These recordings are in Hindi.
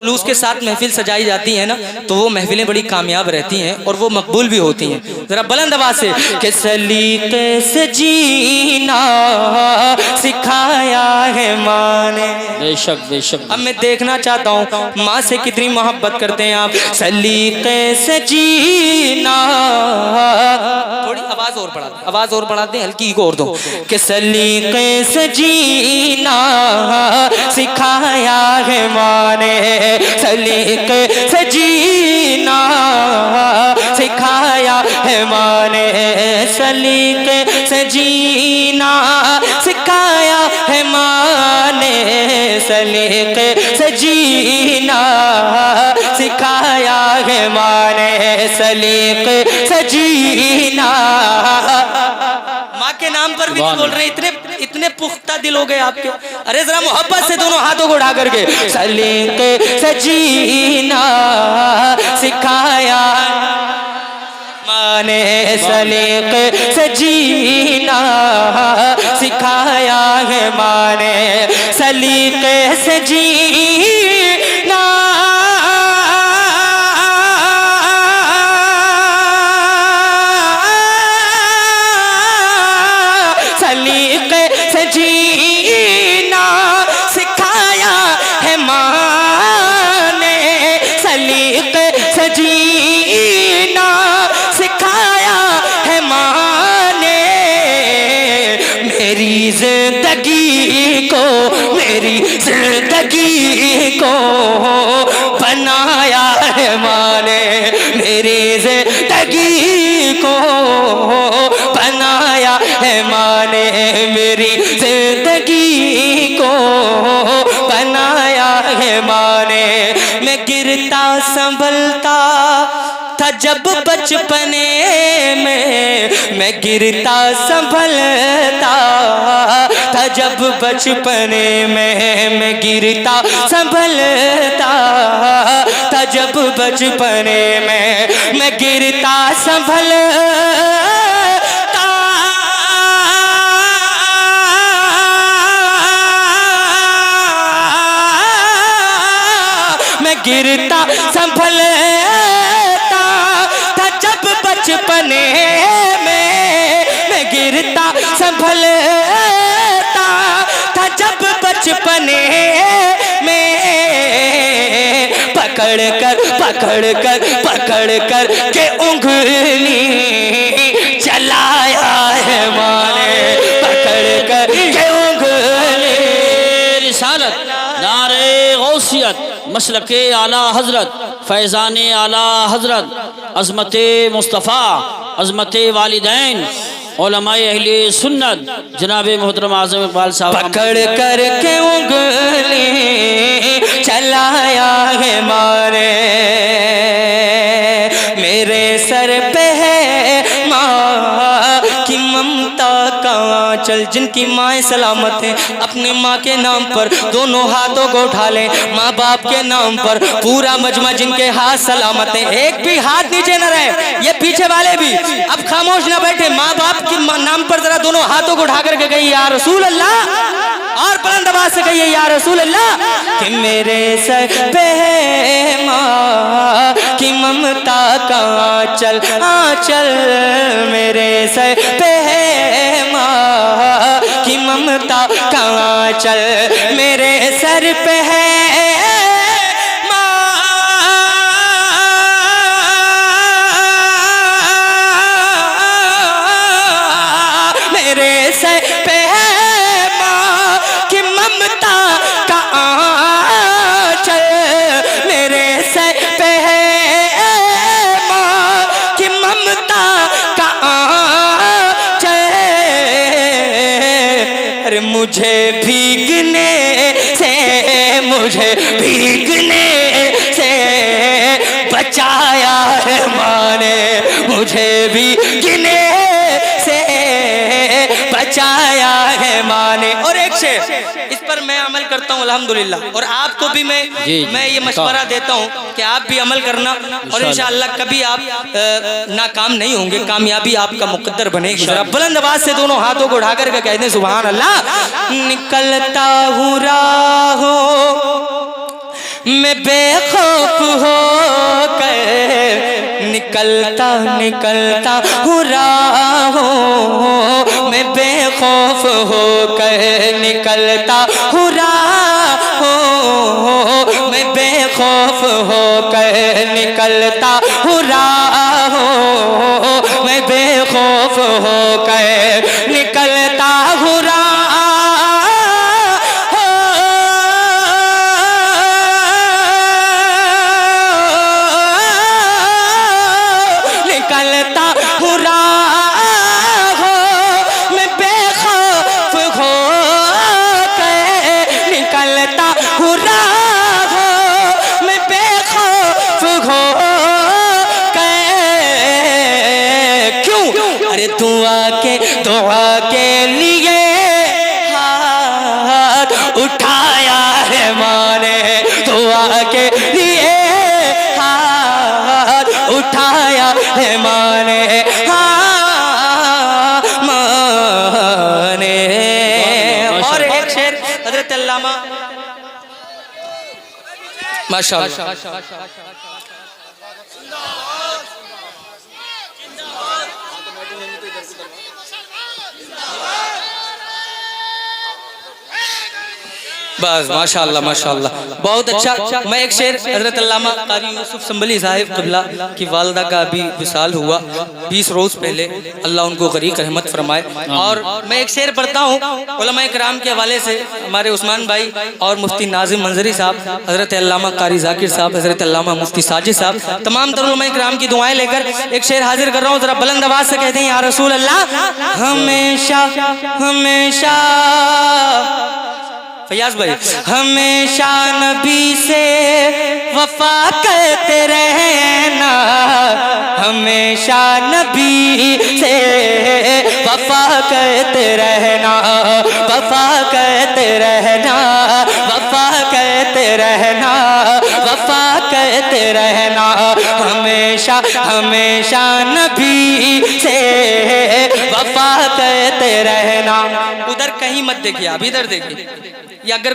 जुलूस के साथ महफिल सजाई जाती है ना, तो वो महफिलें बड़ी कामयाब रहती हैं और वो मकबूल भी होती हैं। जरा बुलंद आवाज से कि सलीके से जीना सिखाया है माँ ने। बेशक बेशक। अब मैं देखना चाहता हूँ माँ से कितनी मोहब्बत करते हैं आप। सलीके से जीना, थोड़ी आवाज और बढ़ा दें, हल्की को और दो कि सलीके से जीना सिखाया है माँ ने, सलीके से जीना सिखाया है माँ ने, सलीके से जीना सिखाया है माँ ने, सलीके से जीना सिखाया है माँ ने, सलीके से जीना। माँ के नाम पर भी नहीं बोल रहे, इतने पुख्ता दिल हो गए आपके। अरे जरा मोहब्बत से दोनों हाथों को उठा करके सलीके से जीना सिखाया माँ ने, सलीके से जीना सिखाया है माँ ने, सलीके से जीना सलीके से जीना सिखाया है माँ ने, सलीके से जीना सिखाया है माँ ने, मेरी जिंदगी को बनाया है माँ ने, मेरी जिंदगी को बनाया है माँ ने, मेरी जिंदगी को बनाया है माँ ने। मैं गिरता संभलता था जब बचपने में, मैं गिरता संभलता था जब बचपने में, मैं गिरता संभलता था जब बचपने में, मैं गिरता संभलता मैं गिरता संभलता था जब बचपने में, मैं गिरता संभलता था जब बचपने में, पकड़ कर के उंगली चलाया है माँ ने, पकड़ कर के उंगली। रिसालत, नारे गौसियत, मसलके आला हजरत, फैज़ाने आला हजरत, अज़मते मुस्तफ़ा, अज़मते वालिदैन, उलमाए अहले सुन्नत, जनाब मोहतरम आज़म इकबाल साहब। पकड़ कर के उंगली चलाया है मारे, मेरे सर पे है माँ की ममता का आंचल। जिनकी माएँ सलामत हैं अपनी माँ के नाम पर दोनों हाथों को उठा लें, माँ बाप के नाम पर पूरा मजमा जिनके हाथ सलामत हैं, एक भी हाथ नीचे न रहे, ये पीछे वाले भी अब खामोश न बैठे, माँ बाप के नाम पर जरा दोनों हाथों को उठा करके कहिए या रसूल अल्लाह, और बुलंद आवाज से कहिए या रसूल अल्लाह, कि मेरे सर पे है माँ की ममता का आंचल, आंचल मेरे सर पे है माँ की ममता का आंचल, मेरे सर पे है मुझे भीगने से बचाया है माँ ने, मुझे भीगने से बचाया है माँ ने। और एक शेर इस पर मैं अमल करता हूँ अल्हम्दुलिल्लाह, और आपको भी मैं ये मशवरा देता हूँ कि आप भी अमल करना, और इंशाअल्लाह कभी आप नाकाम नहीं होंगे, कामयाबी आपका मुकद्दर बनेगी। जरा बुलंद आवाज से दोनों हाथों को उठाकर के कहते हैं सुभान अल्लाह। निकलता हूँ राहों मैं बेखौफ हो कर निकलता निकलता हूँ राहों, मैं बेखौफ हो कर निकलता हूँ राहों, मैं बेखौफ हो कर निकलता हूँ राहों, मैं बेखौफ हो कर निकलता हूँ निकलता हूँ राहों, मैं बेखौफ हो के निकलता हूँ राहों, मैं बेखौफ हो के। क्यों? अरे दुआ के लिए हाथ उठाया है माने, दुआ के लिए हाथ उठाया है माने, हाँ माने। और एक शेर हजरत अल्लामा माशाअल्लाह बस माशाअल्लाह माशाअल्लाह बहुत अच्छा। मैं एक शेर हजरत अल्लामा कारी यूसुफ संभली साहिब क़िबला की वालदा का अभी विसाल हुआ 20 रोज़ पहले, अल्लाह उनको गरीक रहमत फरमाए। और मैं एक शेर पढ़ता हूँ उलमा इकराम के हवाले से, हमारे उस्मान भाई और मुफ्ती नाजिम मंजरी साहब, हजरत अल्लामा कारी जाकिर साहब, हजरत अल्लामा मुफ्ती साजिद साहब, तमाम तर उलमा इकराम की दुआएं लेकर एक शेर हाजिर कर रहा हूँ। ज़रा बुलंद आवाज़ से कहते हैं या रसूल अल्लाह हमेशा हमेशा, फयाज भाई, हमेशा नबी से वफा करते रहना, हमेशा नबी से वफा करते रहना, वफा करते रहना, वफा करते रहना, वफा करते रहना, हमेशा हमेशा नबी से वफा करते रहना। उधर कहीं मत देखिए, आप इधर देखिए। या अगर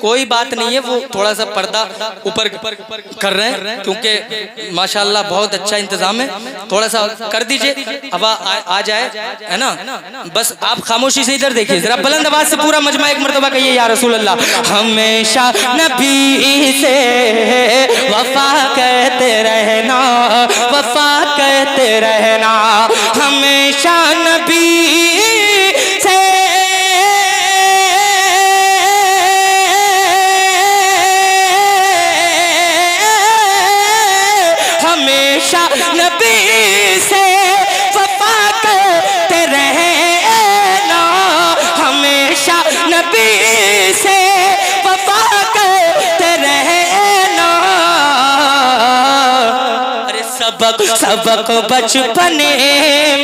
कोई बात नहीं है, वो थोड़ा सा पर्दा ऊपर कर रहे हैं क्योंकि माशाल्लाह बहुत अच्छा इंतजाम है, थोड़ा सा कर दीजिए, हवा आ जाए, है ना। बस आप खामोशी से इधर देखिए, जरा बुलंद आवाज से पूरा मजमा एक मर्तबा कहिए या रसूल अल्लाह हमेशा नबी से वफा करते रहना, वफा करते रहना, हमेशा नबी से हमेशा नबी से वफा करते रहना, हमेशा नबी से वफा करते रहना। अरे सबक बचपने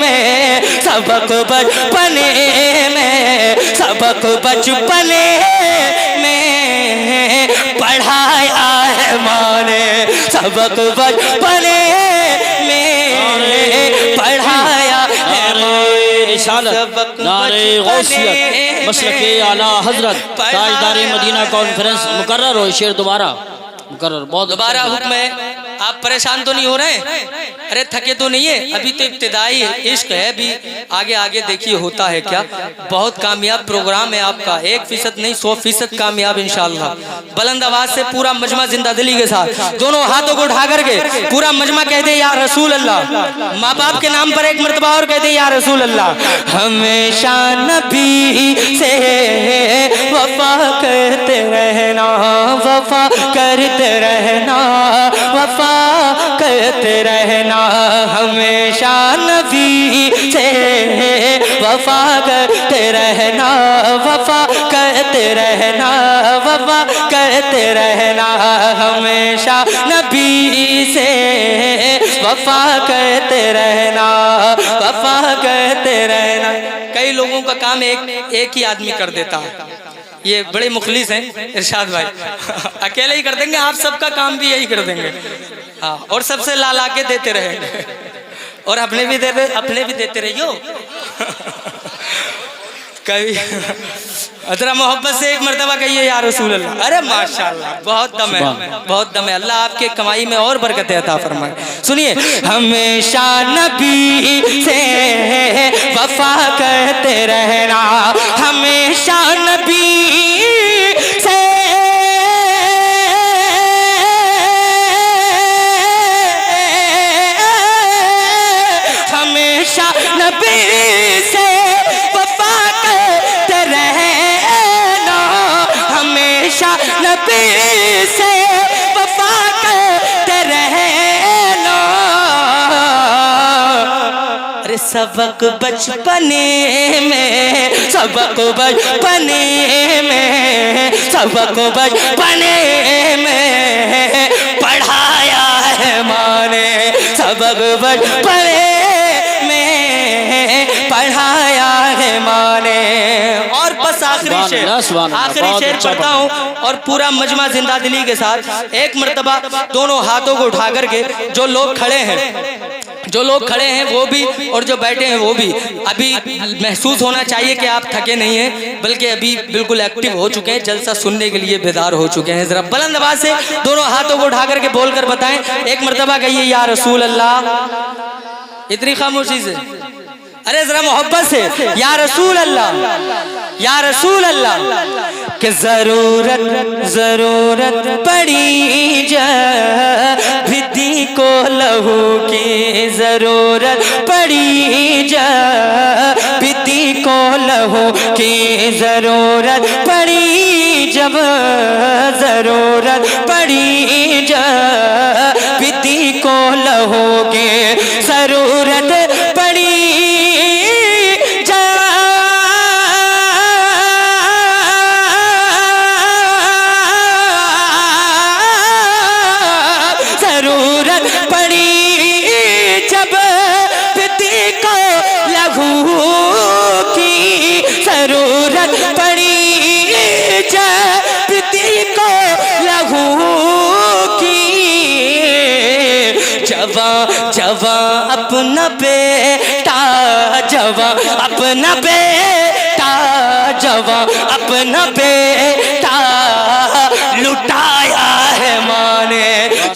में, सबक बचपने में, सबक बचपने में पढ़ाया है माने, सबक बचपने में पढ़ाया है रिसालत नारे गौसियत मसलके आला हजरत ताजदार मदीना कॉन्फ्रेंस मुकर्रर हो। शेर दोबारा मुकर्रर, बहुत दोबारा हुक्म है। आप परेशान तो नहीं हो रहे हैं? अरे थके तो नहीं है? अभी तो इब्तिदाई इश्क है, अभी आगे आगे देखिए होता है क्या। बहुत कामयाब प्रोग्राम है आपका, 1% नहीं 100% कामयाब इंशाअल्लाह। बुलंद आवाज से पूरा मजमा जिंदा दिली के साथ दोनों हाथों को उठा करके पूरा मजमा कह दे या रसूल अल्लाह। माँ बाप के नाम पर एक मरतबा और कह दे या रसूल अल्लाह। हमेशा नबी से वफा करते रहना, वफा करते रहना, वफा करते रहना, हमेशा नबी से वफा करते रहना, वफा करते रहना, वफा करते रहना, हमेशा नबी से वफा करते रहना, वफा करते रहना। कई लोगों का काम एक ही आदमी कर देता है, ये बड़े मुखलिस हैं इरशाद भाई, अकेले ही कर देंगे, आप सबका काम भी यही कर देंगे। हाँ, और सबसे ला ला के देते रहेंगे और अपने भी देते रहियो। कभी जरा मोहब्बत से एक मर्तबा कहिए या रसूल अल्लाह। अरे माशाल्लाह, बहुत दम है, बहुत दम है। अल्लाह आपके कमाई में और बरकतें अता फरमाए। सुनिए, हमेशा नबी से वफा करते रहना, हमेशा नबी से हमेशा नबी से वफा करते रहना, हमेशा नबी से वफा करते रहना। अरे सबक बचपने में, सबक बचपने में, सबक बचपने में पढ़ाया है माने, सबक बचपने पढ़ाया है माने। और बस आखिरी शेर पढ़ता हूँ और पूरा मजमा जिंदा दिली के साथ। एक मर्तबा दोनों हाथों को उठा करके जो लोग खड़े हैं वो भी और जो बैठे हैं वो भी, अभी महसूस होना चाहिए कि आप थके नहीं हैं, बल्कि अभी बिल्कुल एक्टिव हो चुके हैं, जलसा सुनने के लिए बेदार हो चुके हैं। जरा बुलंद आवाज से दोनों हाथों को उठा करके बोलकर बताएं, एक मर्तबा कहिए या रसूल अल्लाह। इतनी खामोशी से, अरे जरा मोहब्बत से, या रसूल अल्लाह, या रसूल अल्लाह। कि जरूरत पड़ी भिद्दी को लहू की, जरूरत पड़ी भिद्दी को लहू की, जरूरत पड़ी जब, जरूरत पड़ी भिद्दी को लहू की, जरूरत पड़ी जवा अपना बेटा, जवा अपना बेटा, जवा अपना बेटा लुटाया है माने।